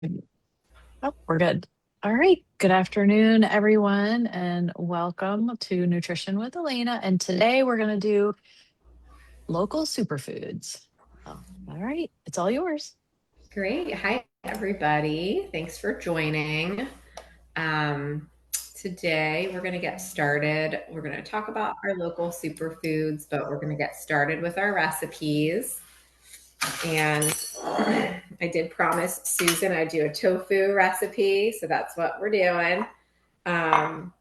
Oh, we're good. All right. Good afternoon, everyone, and welcome to Nutrition with Elena. And today we're going to do local superfoods. All right. It's all yours. Great. Hi, everybody. Thanks for joining. Um, Today, we're going to get started. We're going to talk about our local superfoods, but we're going to get started with our recipes. And I did promise Susan I'd do a tofu recipe, so that's what we're doing. Um,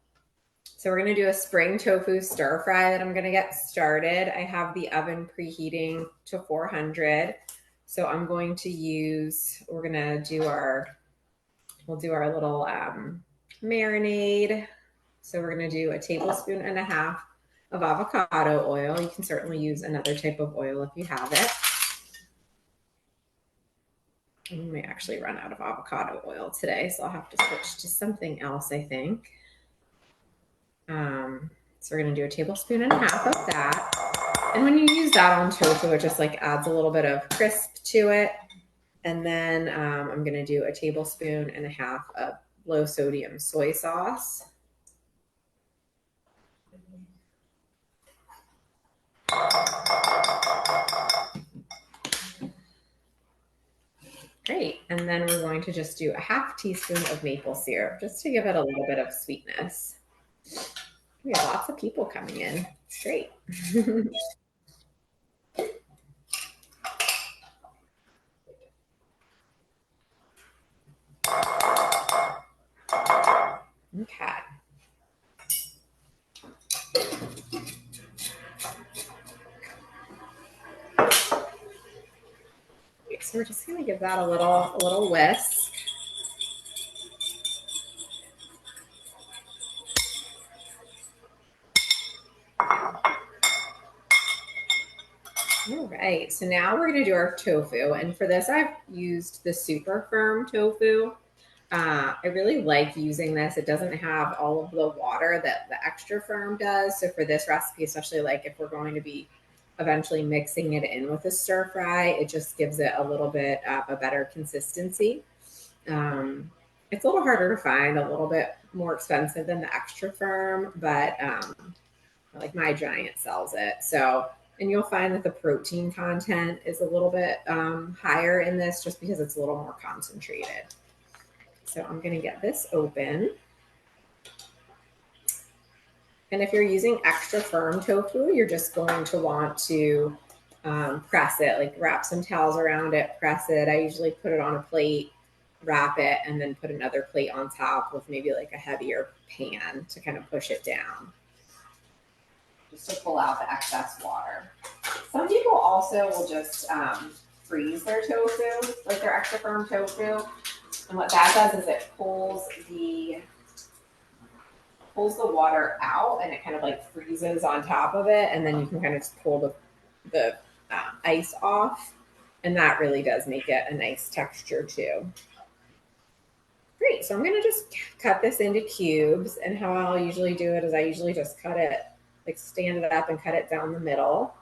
so we're going to do a spring tofu stir fry that I'm going to get started. I have the oven preheating to 400. So I'm going to use, we're going to do we'll do our little marinade. So we're going to do a tablespoon and a half of avocado oil. You can certainly use another type of oil if you have it. We may actually run out of avocado oil today, so I'll have to switch to something else, I think. So we're going to do a tablespoon and a half of that. And when you use that on tofu, it just like adds a little bit of crisp to it. And then I'm going to do a tablespoon and a half of low sodium soy sauce. Great. And then we're going to just do a half teaspoon of maple syrup just to give it a little bit of sweetness. We have lots of people coming in. It's great. Okay. So we're just going to give that a little whisk. All right, so now we're going to do our tofu. And for this, I've used the super firm tofu. I really like using this. It doesn't have all of the water that the extra firm does. So for this recipe, especially like if we're going to be eventually mixing it in with a stir fry, it just gives it a little bit of a better consistency. Um, it's a little harder to find, a little bit more expensive than the extra firm, but like my giant sells it. So, and you'll find that the protein content is a little bit higher in this just because it's a little more concentrated. So I'm going to get this open. And if you're using extra firm tofu, you're just going to want to press it, like wrap some towels around it, press it. I usually put it on a plate, wrap it, and then put another plate on top with maybe like a heavier pan to kind of push it down, just to pull out the excess water. Some people also will just freeze their tofu, like their extra firm tofu. And what that does is it pulls the water out and it kind of like freezes on top of it. And then you can kind of just pull the ice off. And that really does make it a nice texture too. Great. So I'm going to just cut this into cubes. And how I'll usually do it is I usually just cut it, like stand it up and cut it down the middle.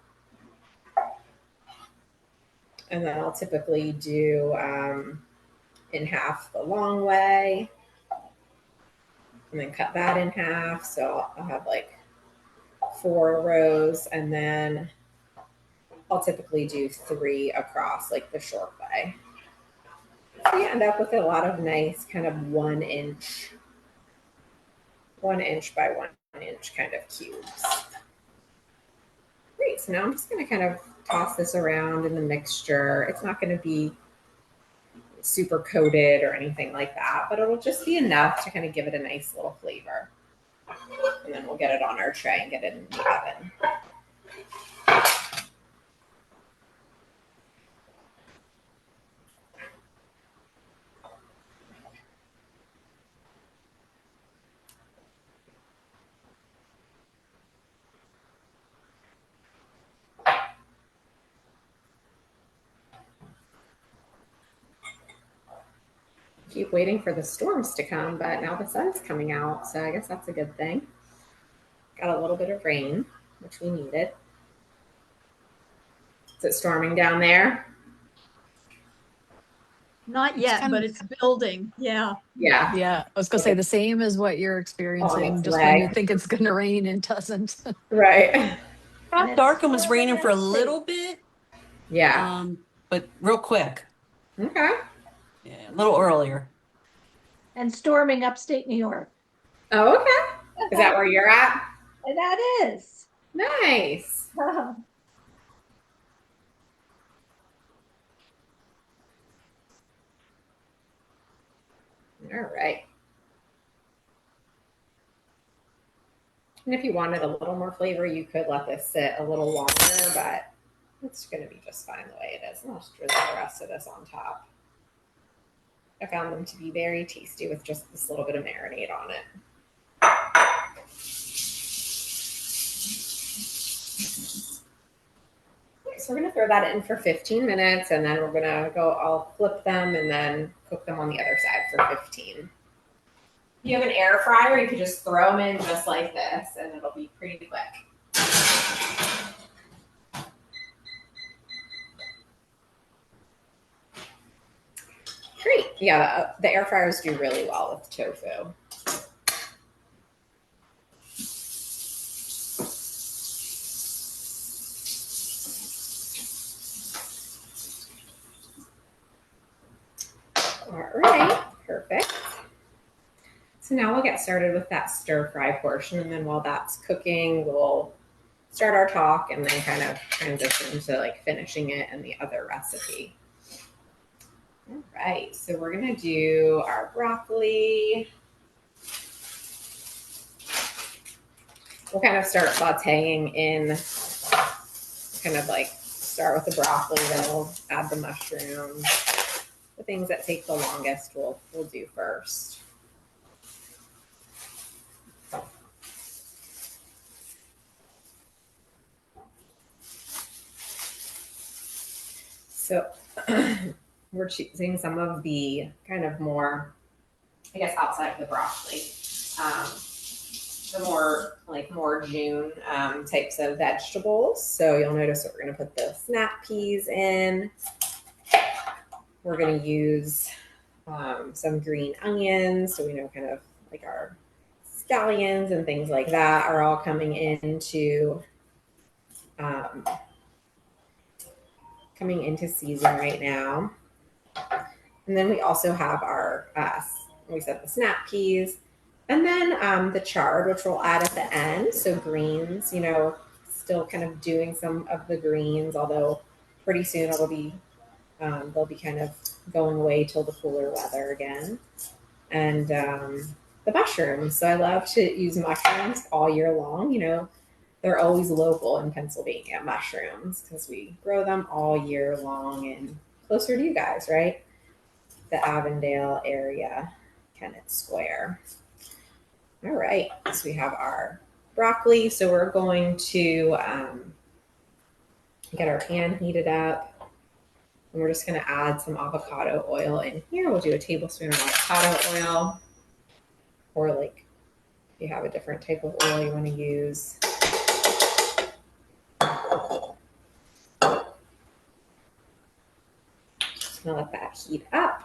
And then I'll typically do in half the long way and then cut that in half. So I'll have like 4 rows, and then I'll typically do 3 across like the short way. So you end up with a lot of nice kind of 1 inch by 1 inch kind of cubes. Great. So now I'm just going to kind of toss this around in the mixture. It's not going to be super coated or anything like that, but it'll just be enough to kind of give it a nice little flavor. And then we'll get it on our tray and get it in the oven. Keep waiting for the storms to come, but now the sun's coming out, so I guess that's a good thing. Got a little bit of rain, which we needed. Is it storming down there? Not It's yet, kind but of, it's building. Yeah. Yeah. yeah, I was gonna say the same as what you're On experiencing, its just when you way. think it's gonna rain, it doesn't. Right. And Got it's dark and was storming raining for a upstate. little bit, Yeah. but real quick. Okay. Yeah, a little earlier. And storming upstate New York. Oh, okay. Is that where you're at? That is. Nice. All right. And if you wanted a little more flavor, you could let this sit a little longer, but it's going to be just fine the way it is. And I'll just drizzle the rest of this on top. I found them to be very tasty with just this little bit of marinade on it. Okay, so we're going to throw that in for 15 minutes, and then we're going to go, I'll flip them and then cook them on the other side for 15. If you have an air fryer, you could just throw them in just like this, and it'll be pretty quick. Great. Yeah, the air fryers do really well with tofu. All right, perfect. So now we'll get started with that stir fry portion, and then while that's cooking, we'll start our talk and then kind of transition to like finishing it and the other recipe. All right, so we're gonna do our broccoli. We'll kind of start sauteing in, kind of like start with the broccoli, then we'll add the mushrooms. The things that take the longest we'll do first. So we're choosing some of the kind of more, I guess, outside of the broccoli, the more June types of vegetables. So you'll notice that we're going to put the snap peas in. We're going to use some green onions. So we know kind of like our scallions and things like that are all coming into season right now. And then we also have our, we said the snap peas, and then the chard, which we'll add at the end. So greens, still kind of doing some of the greens, although pretty soon it'll be, they'll be kind of going away till the cooler weather again. And the mushrooms. So I love to use mushrooms all year long. They're always local in Pennsylvania, mushrooms, because we grow them all year long and closer to you guys, right? The Avondale area, Kennett Square. All right, so we have our broccoli. So we're going to get our pan heated up. And we're just going to add some avocado oil in here. We'll do a tablespoon of avocado oil, or like if you have a different type of oil you want to use. Just going to let that heat up.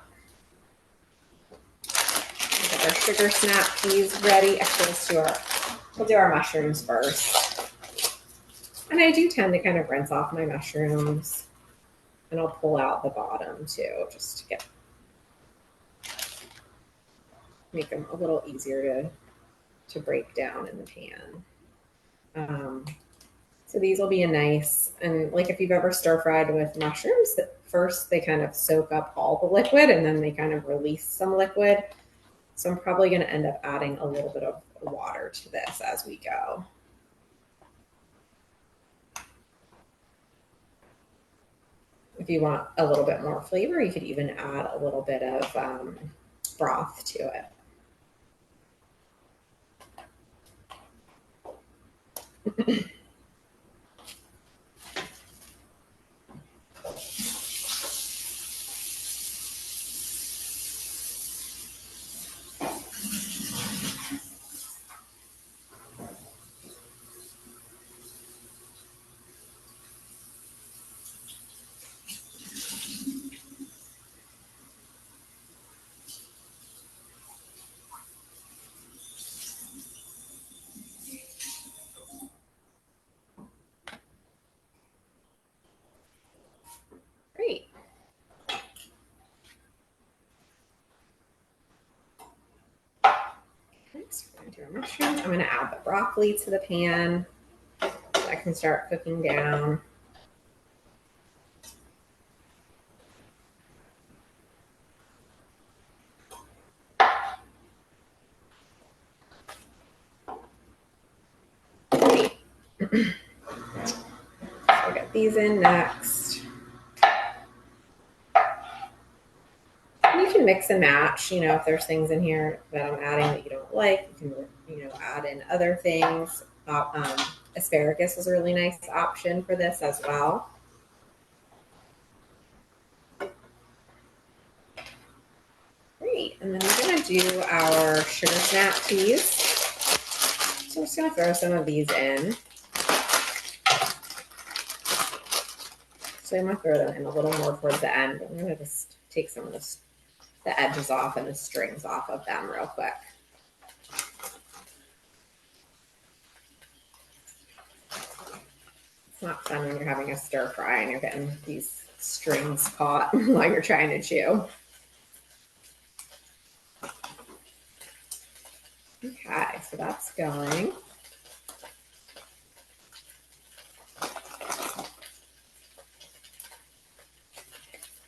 Get our sugar snap peas ready. Actually, we'll do our mushrooms first. And I do tend to kind of rinse off my mushrooms, and I'll pull out the bottom too, just to make them a little easier to break down in the pan. So these will be a nice, and like if you've ever stir fried with mushrooms, first they kind of soak up all the liquid and then they kind of release some liquid. So I'm probably going to end up adding a little bit of water to this as we go. If you want a little bit more flavor, you could even add a little bit of broth to it. So we're gonna do our mushrooms. I'm gonna add the broccoli to the pan so I can start cooking down. I'll get these in next. You can mix and match, if there's things in here that I'm adding that you don't like, you can, add in other things. Asparagus is a really nice option for this as well. Great, and then we're gonna do our sugar snap peas. So I'm just gonna throw some of these in. So I'm gonna throw them in a little more towards the end. I'm gonna just take some of the edges off and the strings off of them real quick. It's not fun when you're having a stir fry and you're getting these strings caught while you're trying to chew. Okay, so that's going.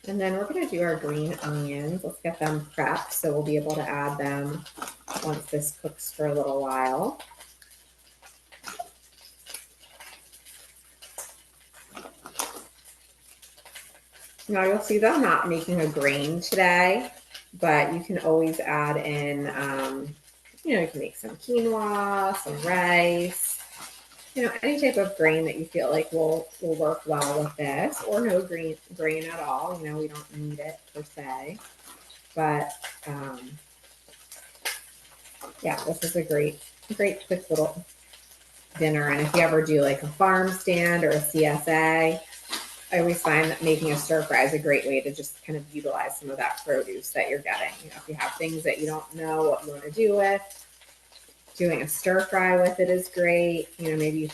And then we're going to do our green onions. Let's get them prepped so we'll be able to add them once this cooks for a little while. Now you'll see that I'm not making a grain today, but you can always add in, you can make some quinoa, some rice, any type of grain that you feel like will work well with this, or no grain at all. We don't need it per se, but yeah, this is a great quick little dinner. And if you ever do like a farm stand or a CSA, I always find that making a stir fry is a great way to just kind of utilize some of that produce that you're getting. If you have things that you don't know what you want to do with, doing a stir fry with it is great. Maybe you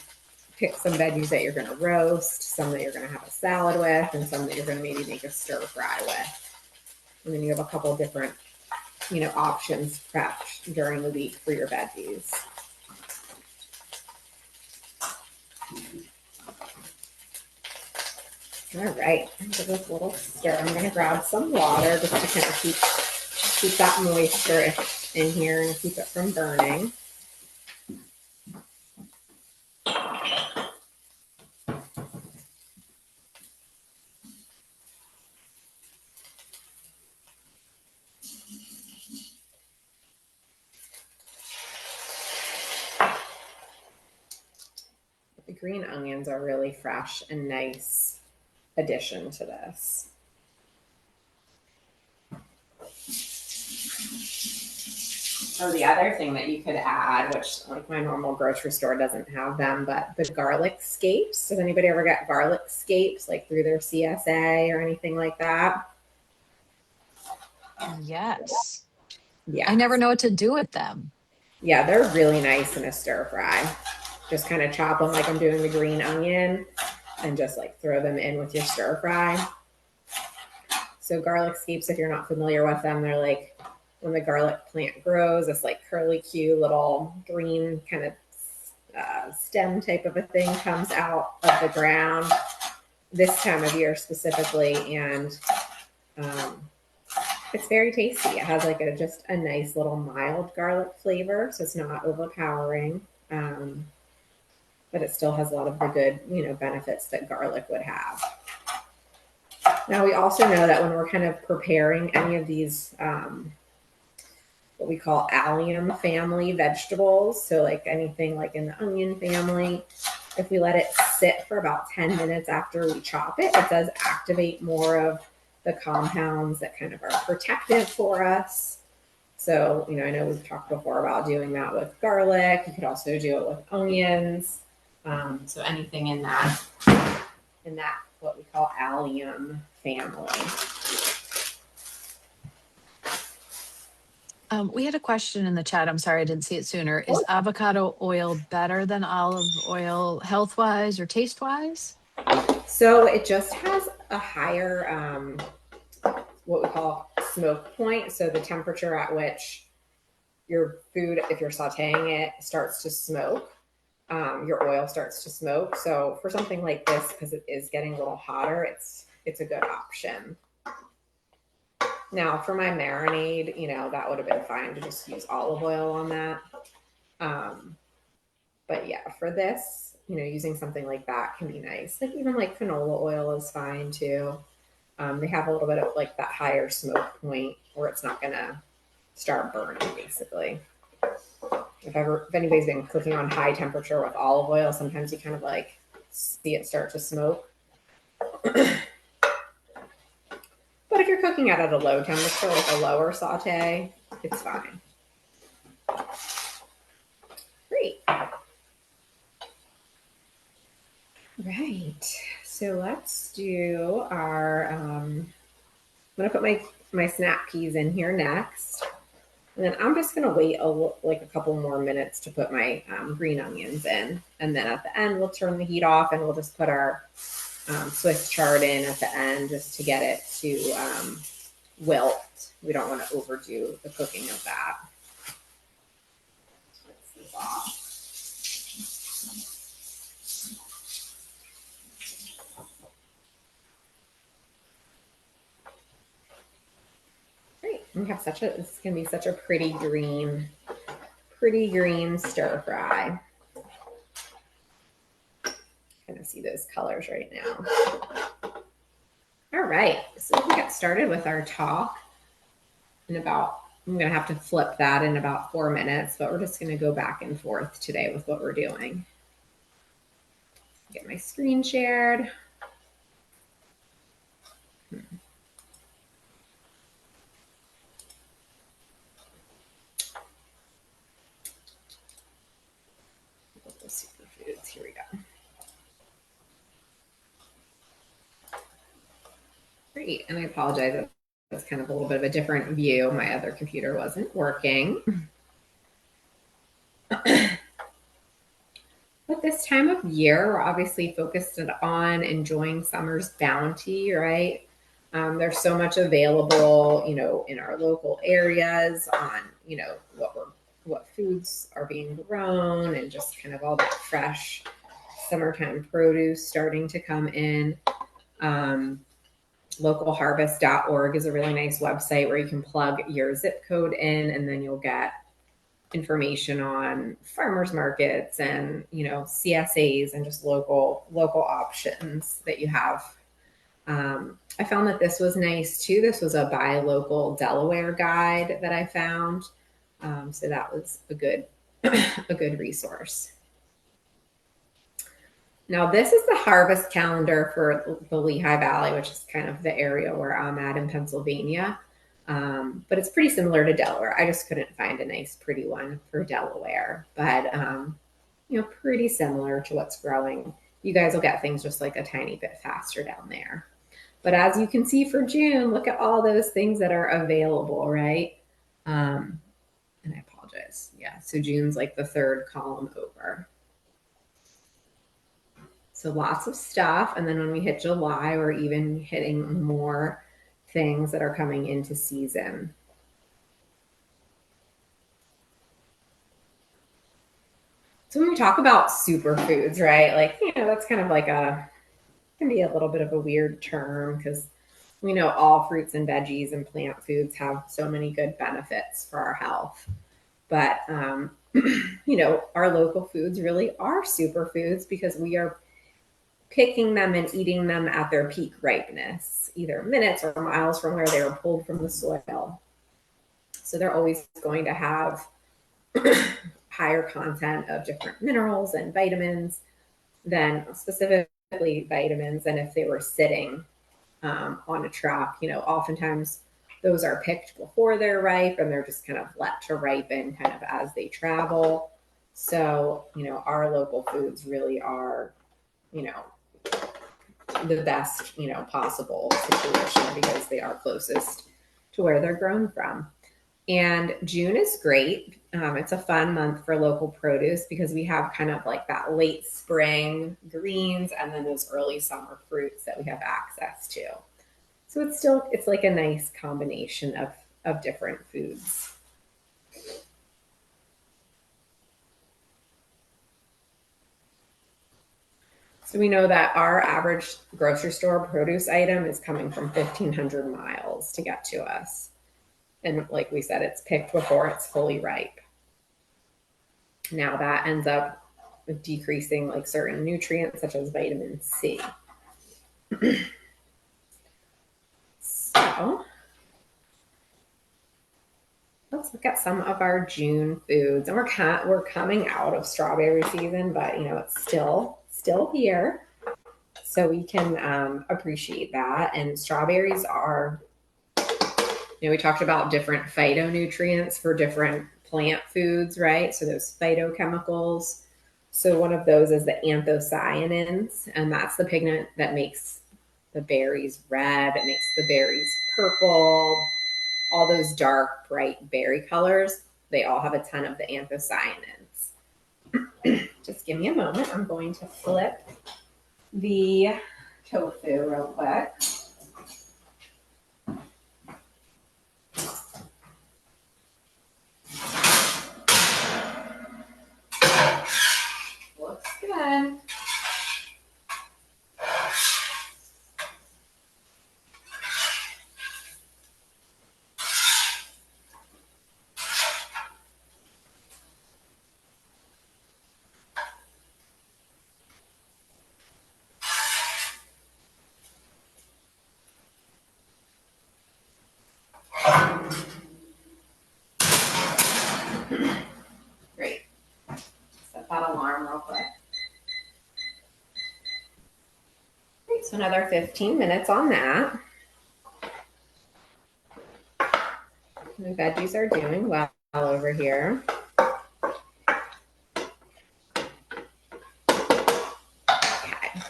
pick some veggies that you're going to roast, some that you're going to have a salad with, and some that you're going to maybe make a stir fry with. And then you have a couple different, options prepped during the week for your veggies. All right, give this a little stir. I'm going to grab some water just to kind of keep that moisture in here and keep it from burning. The green onions are really fresh and nice addition to this. Oh, the other thing that you could add, which like my normal grocery store doesn't have them, but the garlic scapes. Does anybody ever get garlic scapes like through their CSA or anything like that? Yes. Yeah. I never know what to do with them. Yeah, they're really nice in a stir fry. Just kind of chop them like I'm doing the green onion and just like throw them in with your stir fry. So garlic scapes, if you're not familiar with them, they're like when the garlic plant grows, this like curly Q little green kind of stem type of a thing comes out of the ground this time of year specifically. And it's very tasty. It has like just a nice little mild garlic flavor. So it's not overpowering. But it still has a lot of the good, benefits that garlic would have. Now, we also know that when we're kind of preparing any of these, what we call allium family vegetables, so like anything like in the onion family, if we let it sit for about 10 minutes after we chop it, it does activate more of the compounds that kind of are protective for us. So, I know we've talked before about doing that with garlic. You could also do it with onions. So anything in that what we call allium family. We had a question in the chat. I'm sorry I didn't see it sooner. Is avocado oil better than olive oil health-wise or taste-wise? So it just has a higher, what we call smoke point. So the temperature at which your food, if you're sauteing it, starts to smoke. Your oil starts to smoke. So for something like this, because it is getting a little hotter, it's a good option. Now for my marinade, that would have been fine to just use olive oil on that. But yeah, for this, using something like that can be nice. Like even like canola oil is fine too. They have a little bit of like that higher smoke point where it's not gonna start burning basically. If anybody's been cooking on high temperature with olive oil, sometimes you kind of like see it start to smoke. But if you're cooking at a low temperature, like a lower saute, it's fine. Great. Right. So let's do our, I'm going to put my snap peas in here next. And then I'm just going to wait like a couple more minutes to put my green onions in. And then at the end, we'll turn the heat off and we'll just put our Swiss chard in at the end just to get it to wilt. We don't want to overdo the cooking of that. Rinse this off. Great. We have this is going to be such a pretty green stir fry. Kind of see those colors right now. All right, so we get started with our talk I'm going to have to flip that in about 4 minutes, but we're just going to go back and forth today with what we're doing. Get my screen shared. Superfoods, here we go. Great, and I apologize. That's kind of a little bit of a different view. My other computer wasn't working. But this time of year, we're obviously focused on enjoying summer's bounty, right? There's so much available, in our local areas on, what foods are being grown and just kind of all that fresh summertime produce starting to come in. Localharvest.org is a really nice website where you can plug your zip code in and then you'll get information on farmers markets and CSAs and just local options that you have. I found that this was nice too. This was a buy local Delaware guide that I found, so that was a good resource. Now this is the harvest calendar for the Lehigh Valley, which is kind of the area where I'm at in Pennsylvania. But it's pretty similar to Delaware. I just couldn't find a nice, pretty one for Delaware, but pretty similar to what's growing. You guys will get things just like a tiny bit faster down there. But as you can see for June, look at all those things that are available, right? And I apologize. Yeah, so June's like the third column over. So lots of stuff. And then when we hit July, we're even hitting more things that are coming into season. So when we talk about superfoods, right? Like, that's kind of like can be a little bit of a weird term because we know all fruits and veggies and plant foods have so many good benefits for our health. But, our local foods really are superfoods because we are picking them and eating them at their peak ripeness, either minutes or miles from where they were pulled from the soil. So they're always going to have higher content of different minerals and vitamins than specifically vitamins than if they were sitting on a truck. Oftentimes those are picked before they're ripe and they're just kind of let to ripen kind of as they travel. So, our local foods really are, the best, possible situation because they are closest to where they're grown from. And June is great. It's a fun month for local produce because we have kind of like that late spring greens and then those early summer fruits that we have access to. So it's like a nice combination of different foods. So we know that our average grocery store produce item is coming from 1,500 miles to get to us. And like we said, it's picked before it's fully ripe. Now that ends up decreasing like certain nutrients such as vitamin C. So let's look at some of our June foods. And we're coming out of strawberry season, but it's still here. So we can appreciate that. And strawberries are, we talked about different phytonutrients for different plant foods, right? So those phytochemicals. So one of those is the anthocyanins, and that's the pigment that makes the berries red. It makes the berries purple. All those dark, bright berry colors, they all have a ton of the anthocyanins. Just give me a moment. I'm going to flip the tofu real quick. Looks good. Great. Set that alarm real quick. Great, so another 15 minutes on that. The veggies are doing well over here. Okay.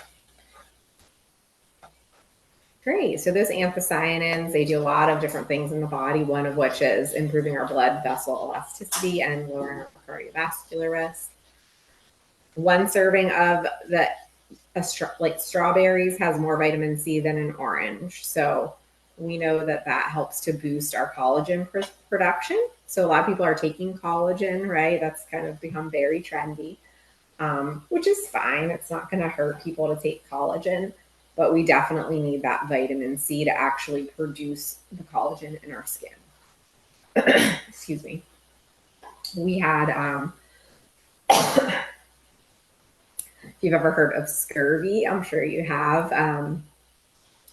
Great. So those anthocyanins, they do a lot of different things in the body, one of which is improving our blood vessel elasticity and lowering our cardiovascular risk. One serving of strawberries has more vitamin C than an orange. So we know that helps to boost our collagen production. So a lot of people are taking collagen, right? That's kind of become very trendy, which is fine. It's not going to hurt people to take collagen, but we definitely need that vitamin C to actually produce the collagen in our skin. Excuse me. We had, if you've ever heard of scurvy, I'm sure you have.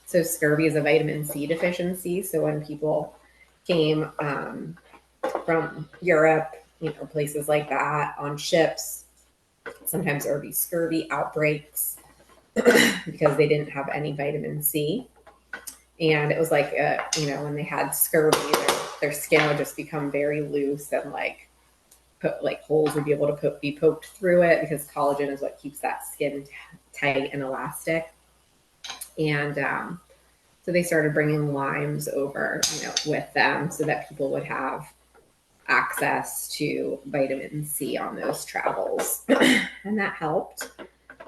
So scurvy is a vitamin C deficiency. So when people came from Europe, places like that on ships, sometimes there would be scurvy outbreaks because they didn't have any vitamin C. And it was like, when they had scurvy, their skin would just become very loose and holes would be able to be poked through it because collagen is what keeps that skin tight and elastic. And so they started bringing limes over, with them so that people would have access to vitamin C on those travels. And that helped.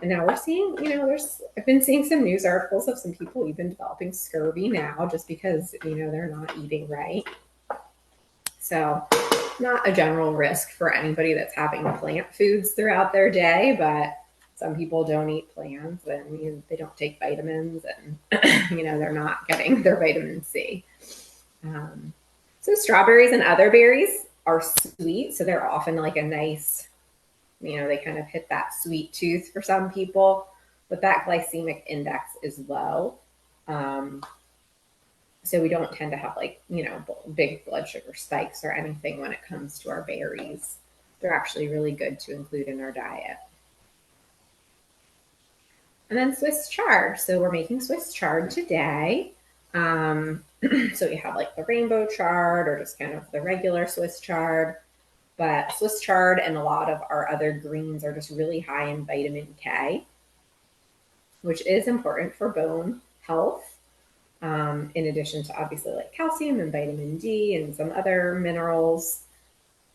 And now we're seeing, I've been seeing some news articles of some people even developing scurvy now just because, they're not eating right. So not a general risk for anybody that's having plant foods throughout their day, but some people don't eat plants and they don't take vitamins and, they're not getting their vitamin C. So strawberries and other berries are sweet. So they're often like a nice, they kind of hit that sweet tooth for some people, but that glycemic index is low. So we don't tend to have big blood sugar spikes or anything when it comes to our berries. They're actually really good to include in our diet. And then Swiss chard. So we're making Swiss chard today. So we have the rainbow chard or just kind of the regular Swiss chard. But Swiss chard and a lot of our other greens are just really high in vitamin K, which is important for bone health. In addition to obviously calcium and vitamin D and some other minerals.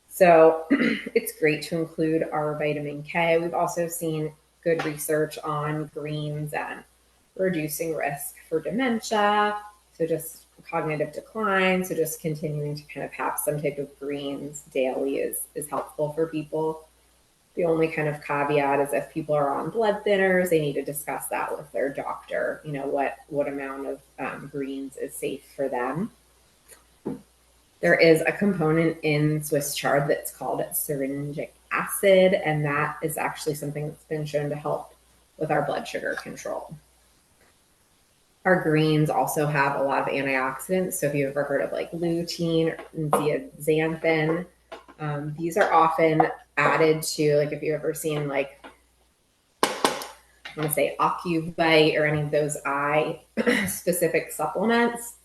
So it's great to include our vitamin K. We've also seen good research on greens and reducing risk for dementia. So just cognitive decline. So just continuing to kind of have some type of greens daily is helpful for people. The only kind of caveat is if people are on blood thinners, they need to discuss that with their doctor, what amount of greens is safe for them. There is a component in Swiss chard that's called syringic acid, and that is actually something that's been shown to help with our blood sugar control. Our greens also have a lot of antioxidants. So if you've ever heard of like lutein and zeaxanthin, these are often added to, like if you've ever seen like, I want to say Ocuvite or any of those eye specific supplements,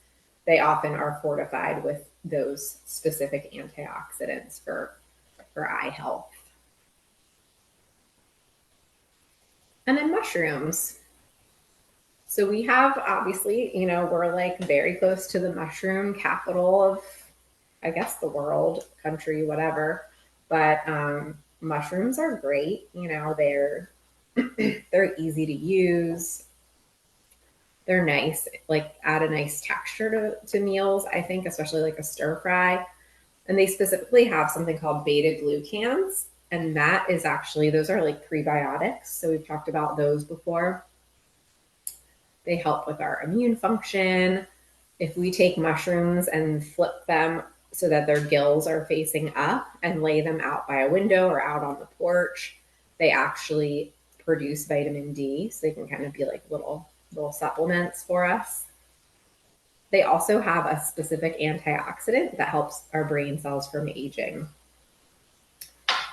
they often are fortified with those specific antioxidants for eye health. And then mushrooms. So we have, obviously, we're like very close to the mushroom capital of, I guess, the world, country, whatever. But mushrooms are great. They're easy to use. They're nice, like add a nice texture to meals, I think, especially like a stir fry. And they specifically have something called beta glucans. And that is actually, those are like prebiotics. So we've talked about those before. They help with our immune function. If we take mushrooms and flip them so that their gills are facing up and lay them out by a window or out on the porch, they actually produce vitamin D. So they can kind of be like little supplements for us. They also have a specific antioxidant that helps our brain cells from aging.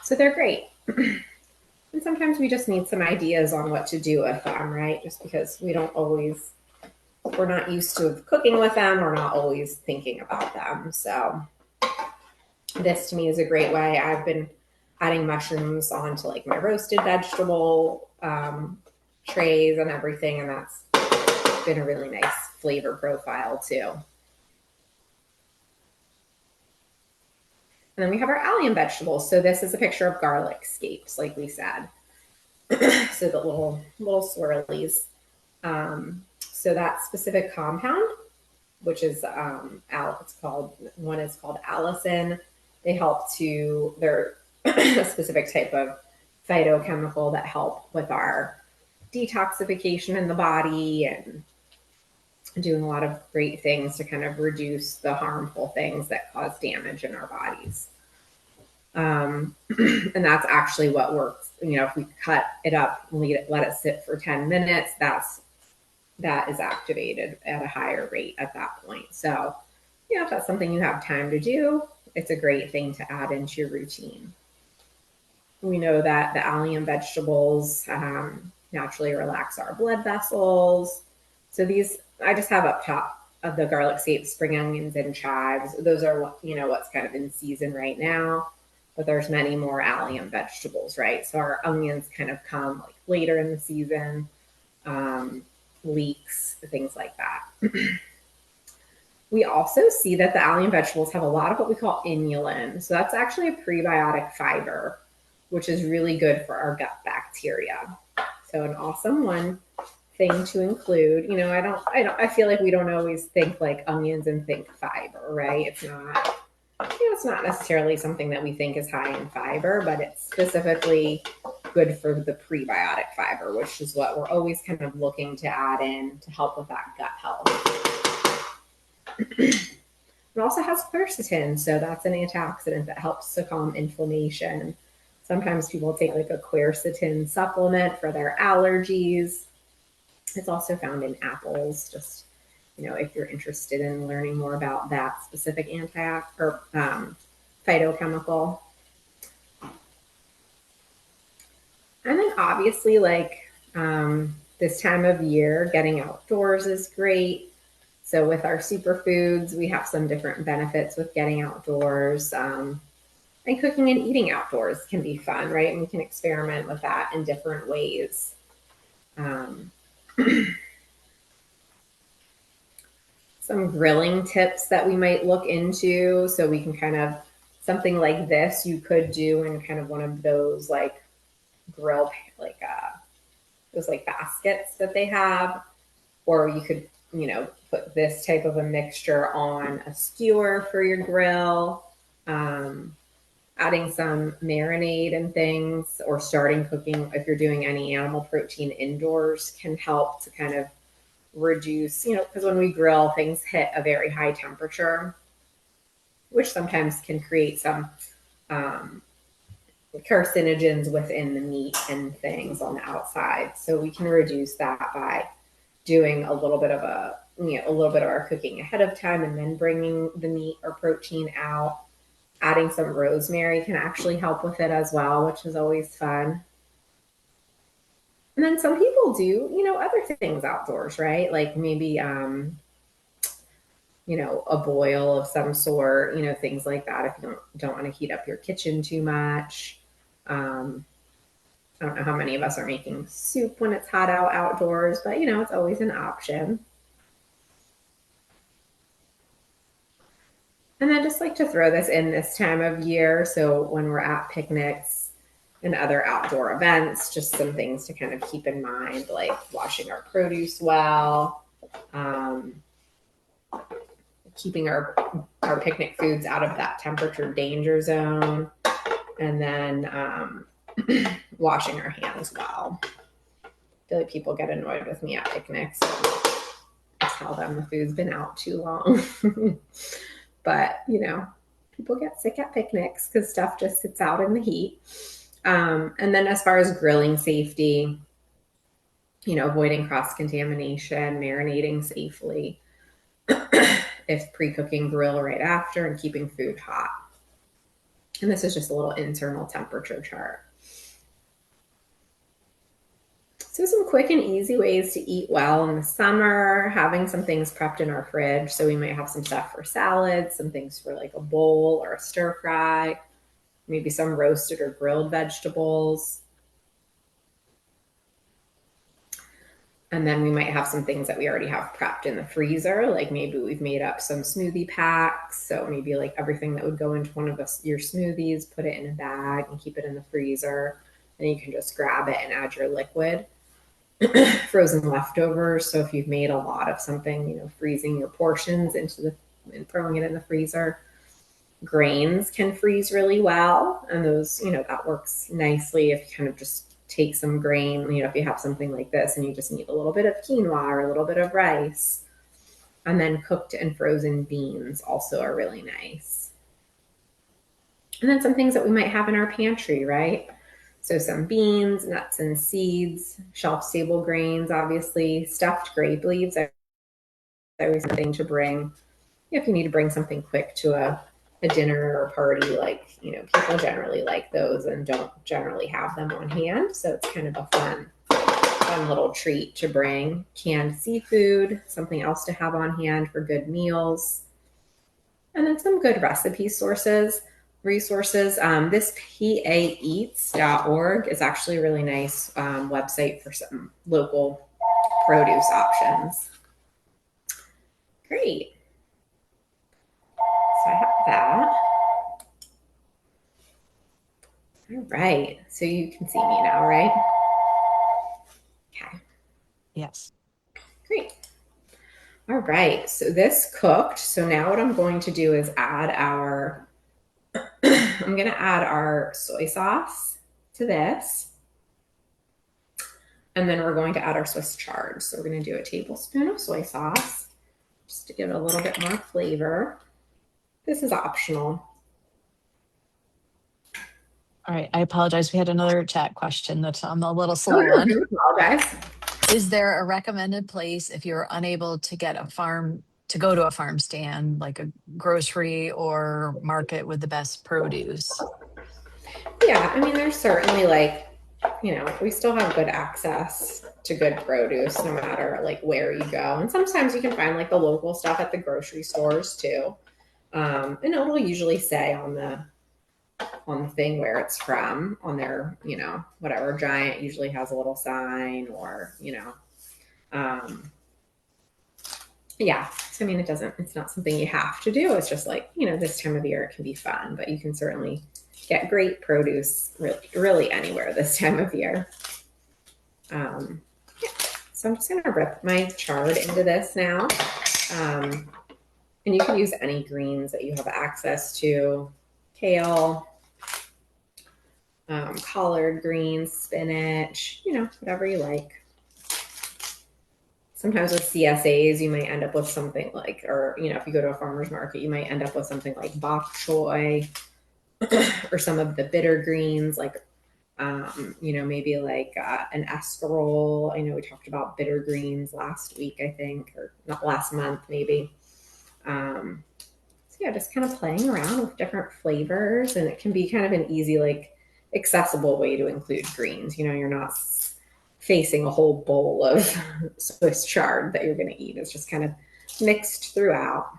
So they're great. And sometimes we just need some ideas on what to do with them, right? Just because we're not used to cooking with them, we're not always thinking about them. So this to me is a great way. I've been adding mushrooms onto like my roasted vegetable trays and everything, and that's been a really nice flavor profile too. And then we have our allium vegetables. So this is a picture of garlic scapes, like we said. So the little swirlies. So that specific compound, which is one is called allicin. They're a specific type of phytochemical that help with our detoxification in the body and doing a lot of great things to kind of reduce the harmful things that cause damage in our bodies. And that's actually what works. If we cut it up and let it sit for 10 minutes, that is activated at a higher rate at that point. So, if that's something you have time to do, it's a great thing to add into your routine. We know that the allium vegetables naturally relax our blood vessels. So these, I just have up top of the garlic scapes, spring onions, and chives. Those are what's kind of in season right now. But there's many more allium vegetables, right? So our onions kind of come like later in the season, leeks, things like that. We also see that the allium vegetables have a lot of what we call inulin. So that's actually a prebiotic fiber, which is really good for our gut bacteria. So an awesome thing to include. I feel like we don't always think like onions and think fiber, right? It's not necessarily something that we think is high in fiber, but it's specifically good for the prebiotic fiber, which is what we're always kind of looking to add in to help with that gut health. It also has quercetin, so that's an antioxidant that helps to calm inflammation. Sometimes people take like a quercetin supplement for their allergies. It's also found in apples, just if you're interested in learning more about that specific phytochemical. And then obviously, like this time of year, getting outdoors is great. So with our superfoods, we have some different benefits with getting outdoors. And cooking and eating outdoors can be fun, right? And we can experiment with that in different ways. Some grilling tips that we might look into. So we can kind of, something like this you could do in kind of one of those like grill, like those like baskets that they have, or you could, put this type of a mixture on a skewer for your grill. adding some marinade and things, or starting cooking if you're doing any animal protein indoors can help to kind of reduce, because when we grill, things hit a very high temperature, which sometimes can create some carcinogens within the meat and things on the outside. So we can reduce that by doing a little bit of our cooking ahead of time and then bringing the meat or protein out. Adding some rosemary can actually help with it as well, which is always fun. And then some people do, other things outdoors, right? Like maybe, a boil of some sort, things like that. If you don't want to heat up your kitchen too much. I don't know how many of us are making soup when it's hot out outdoors, but it's always an option. And I just like to throw this in this time of year. So when we're at picnics and other outdoor events, just some things to kind of keep in mind, like washing our produce well, keeping our picnic foods out of that temperature danger zone, and then washing our hands well. I feel like people get annoyed with me at picnics. I tell them the food's been out too long. But, people get sick at picnics because stuff just sits out in the heat. And then as far as grilling safety, avoiding cross-contamination, marinating safely, if pre-cooking, grill right after, and keeping food hot. And this is just a little internal temperature chart. So some quick and easy ways to eat well in the summer, having some things prepped in our fridge. So we might have some stuff for salads, some things for like a bowl or a stir fry, maybe some roasted or grilled vegetables. And then we might have some things that we already have prepped in the freezer, like maybe we've made up some smoothie packs. So maybe like everything that would go into one of your smoothies, put it in a bag and keep it in the freezer. And you can just grab it and add your liquid. Frozen leftovers. So if you've made a lot of something, freezing your portions and throwing it in the freezer. Grains can freeze really well. And those, that works nicely if you kind of just take some grain, if you have something like this and you just need a little bit of quinoa or a little bit of rice. And then cooked and frozen beans also are really nice. And then some things that we might have in our pantry, right? So some beans, nuts and seeds, shelf-stable grains, obviously, stuffed grape leaves are always something to bring. If you need to bring something quick to a dinner or a party, like, people generally like those and don't generally have them on hand. So it's kind of a fun little treat to bring. Canned seafood, something else to have on hand for good meals. And then some good recipe resources. This paeats.org is actually a really nice website for some local produce options. Great. So I have that. All right. So you can see me now, right? Okay. Yes. Great. All right. So this cooked. So now what I'm going to do is I'm going to add our soy sauce to this. And then we're going to add our Swiss chard. So we're going to do a tablespoon of soy sauce just to give it a little bit more flavor. This is optional. All right. I apologize. We had another chat question that I'm a little slow Oh, no, on. I apologize. Is there a recommended place if you're unable to go to a farm stand, like a grocery or market with the best produce? Yeah, I mean, there's certainly we still have good access to good produce no matter like where you go. And sometimes you can find like the local stuff at the grocery stores too. And it'll usually say on the thing where it's from, on their, whatever. Giant usually has a little sign, or, yeah. So, I mean, it's not something you have to do. It's just like, this time of year it can be fun, but you can certainly get great produce really anywhere this time of year. Yeah. So I'm just going to rip my chard into this now. And you can use any greens that you have access to. Kale, collard greens, spinach, whatever you like. Sometimes with CSAs, you might end up with something like, or, if you go to a farmer's market, you might end up with something like bok choy or some of the bitter greens, like, maybe like an escarole. I know we talked about bitter greens last week, I think, or not last month, maybe. So yeah, just kind of playing around with different flavors, and it can be kind of an easy, like accessible way to include greens. You're not facing a whole bowl of Swiss chard that you're going to eat. It's just kind of mixed throughout.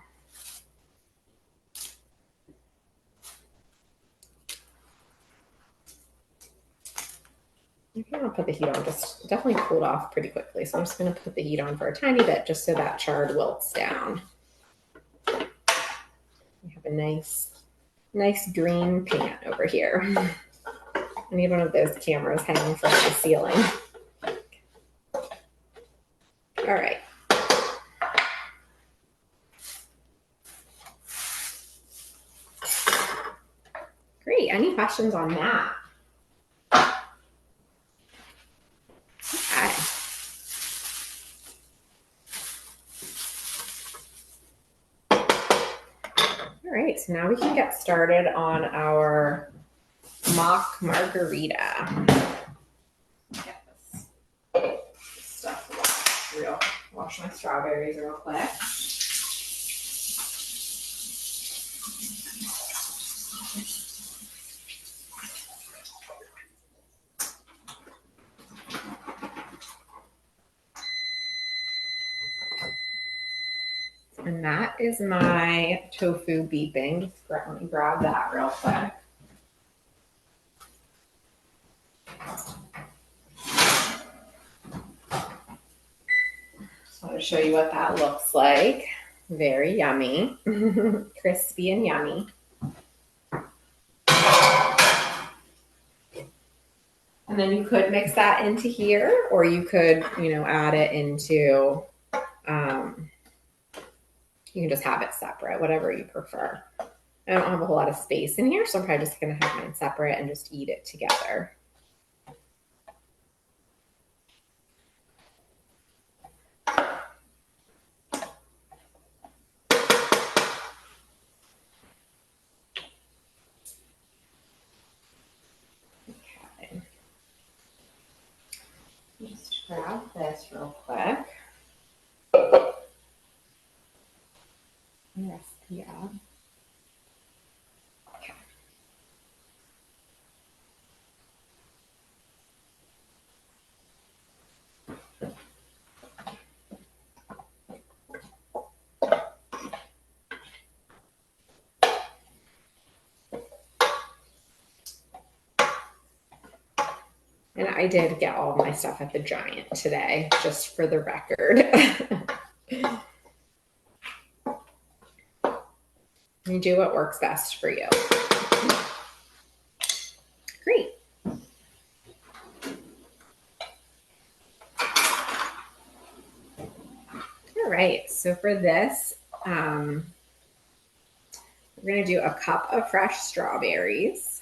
I think I'll put the heat on. Just definitely cooled off pretty quickly. So I'm just going to put the heat on for a tiny bit just so that chard wilts down. We have a nice green pan over here. I need one of those cameras hanging from the ceiling. All right. Great. Any questions on that? Okay. All right. So now we can get started on our mock margarita. Get this stuff real. Wash my strawberries real quick. And that is my tofu beeping. Let me grab that real quick. Just want to show you what that looks like. Very yummy. Crispy and yummy. And then you could mix that into here, or you could, add it into, you can just have it separate, whatever you prefer. I don't have a whole lot of space in here, so I'm probably just going to have mine separate and just eat it together. Okay. Just grab this real quick. Recipe add. Okay. And I did get all of my stuff at the Giant today, just for the record. You do what works best for you. Great. All right, so for this, we're going to do a cup of fresh strawberries.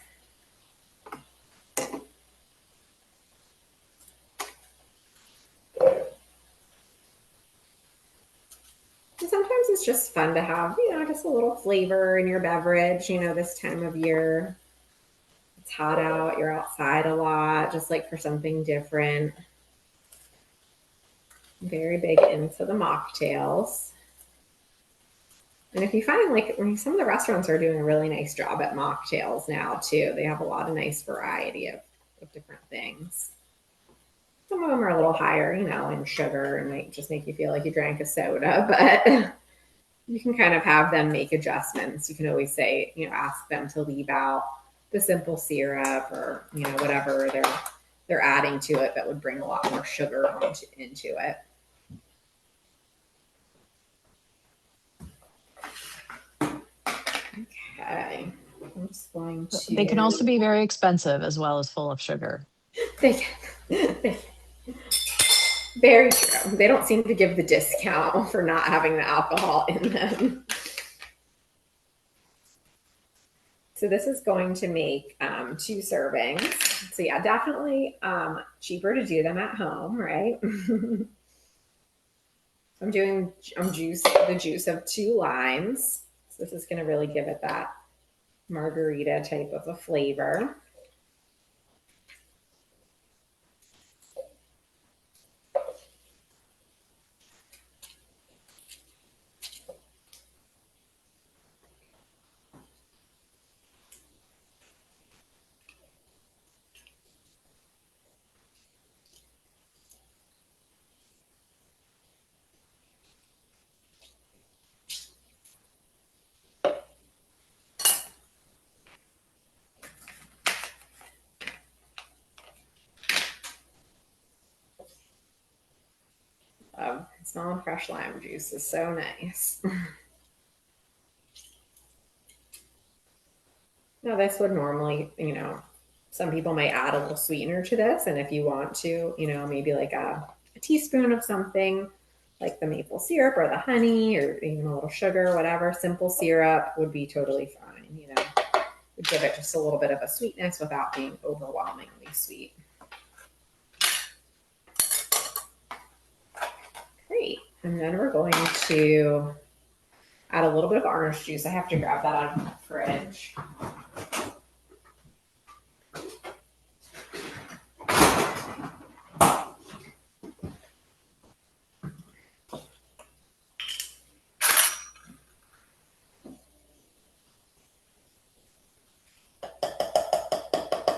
And sometimes it's just fun to have, just a little flavor in your beverage, this time of year. It's hot out, you're outside a lot, just like for something different. I'm very big into the mocktails. And if you find some of the restaurants are doing a really nice job at mocktails now too. They have a lot of nice variety of different things. Some of them are a little higher, in sugar and might just make you feel like you drank a soda, but you can kind of have them make adjustments. You can always say, ask them to leave out the simple syrup or, whatever they're adding to it that would bring a lot more sugar into it. Okay. I'm just going to... They can also be very expensive as well as full of sugar. They can. Very true. They don't seem to give the discount for not having the alcohol in them. So this is going to make 2 servings. So yeah, definitely cheaper to do them at home, right? I'm doing the juice of 2 limes. So this is going to really give it that margarita type of a flavor. Smelling fresh lime juice is so nice. Now, this would normally, some people might add a little sweetener to this. And if you want to, maybe like a teaspoon of something like the maple syrup or the honey or even a little sugar, whatever, simple syrup would be totally fine. Would give it just a little bit of a sweetness without being overwhelmingly sweet. Great. And then we're going to add a little bit of orange juice. I have to grab that out of the fridge.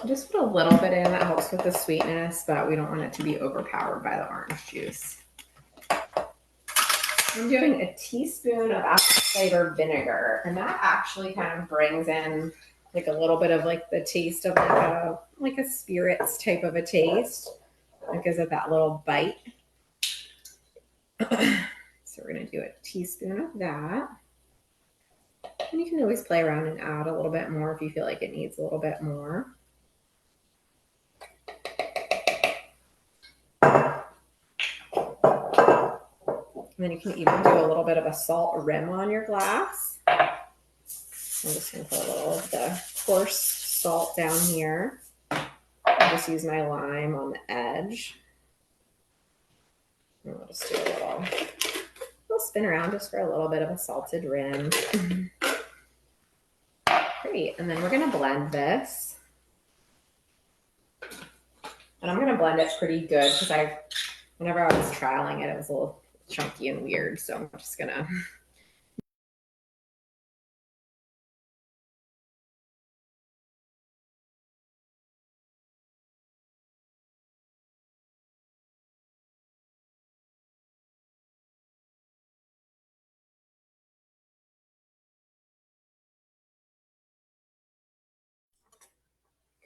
Just put a little bit in, that helps with the sweetness, but we don't want it to be overpowered by the orange juice. I'm doing a teaspoon of apple cider vinegar, and that actually kind of brings in like a little bit of like the taste of like a spirits type of a taste. It gives it that little bite. So we're gonna do a teaspoon of that. And you can always play around and add a little bit more if you feel like it needs a little bit more. And then you can even do a little bit of a salt rim on your glass. I'm just going to put a little of the coarse salt down here. I'll just use my lime on the edge. And we'll just do a little spin around just for a little bit of a salted rim. Great. And then we're going to blend this. And I'm going to blend it pretty good because whenever I was trialing it, it was a little chunky and weird. So I'm just going to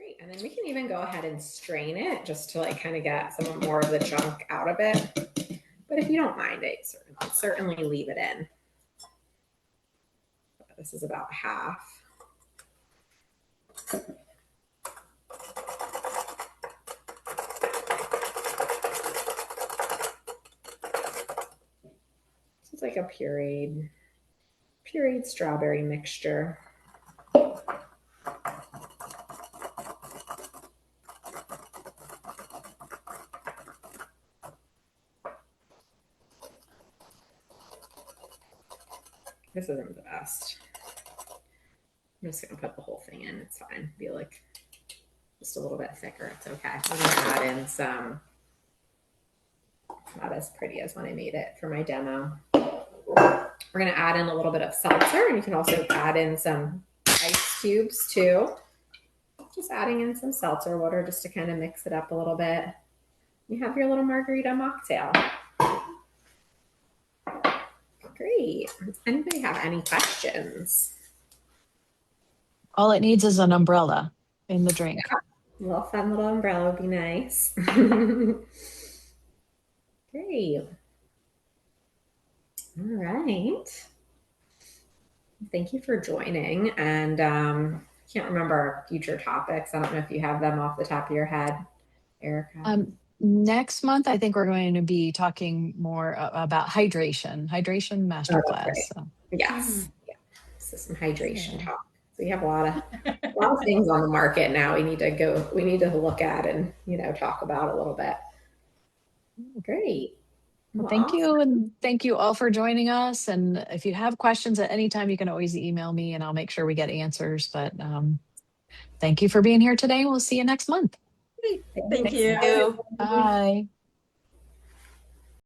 Great. And then we can even go ahead and strain it just to like kind of get some more of the junk out of it. But if you don't mind it, certainly leave it in. This is about half. This is like a pureed strawberry mixture. This isn't the best. I'm just gonna put the whole thing in. It's fine. Be like just a little bit thicker. It's okay. I'm gonna add in some. Not as pretty as when I made it for my demo. We're gonna add in a little bit of seltzer, and you can also add in some ice cubes too. Just adding in some seltzer water just to kind of mix it up a little bit. You have your little margarita mocktail. Great. Does anybody have any questions? All it needs is an umbrella in the drink. Yeah. A little fun little umbrella would be nice. Great. All right. Thank you for joining. And I can't remember our future topics. I don't know if you have them off the top of your head, Erica. Next month, I think we're going to be talking more about hydration Oh, masterclass. right. So. Yes. Yeah. So some hydration talk. So we have a lot of things on the market now. We need to look at and talk about a little bit. Great. Well, Well, thank awesome. you. And thank you all for joining us. And if you have questions at any time, you can always email me and I'll make sure we get answers. But thank you for being here today. We'll see you next month. Thank Thank you. you. Bye.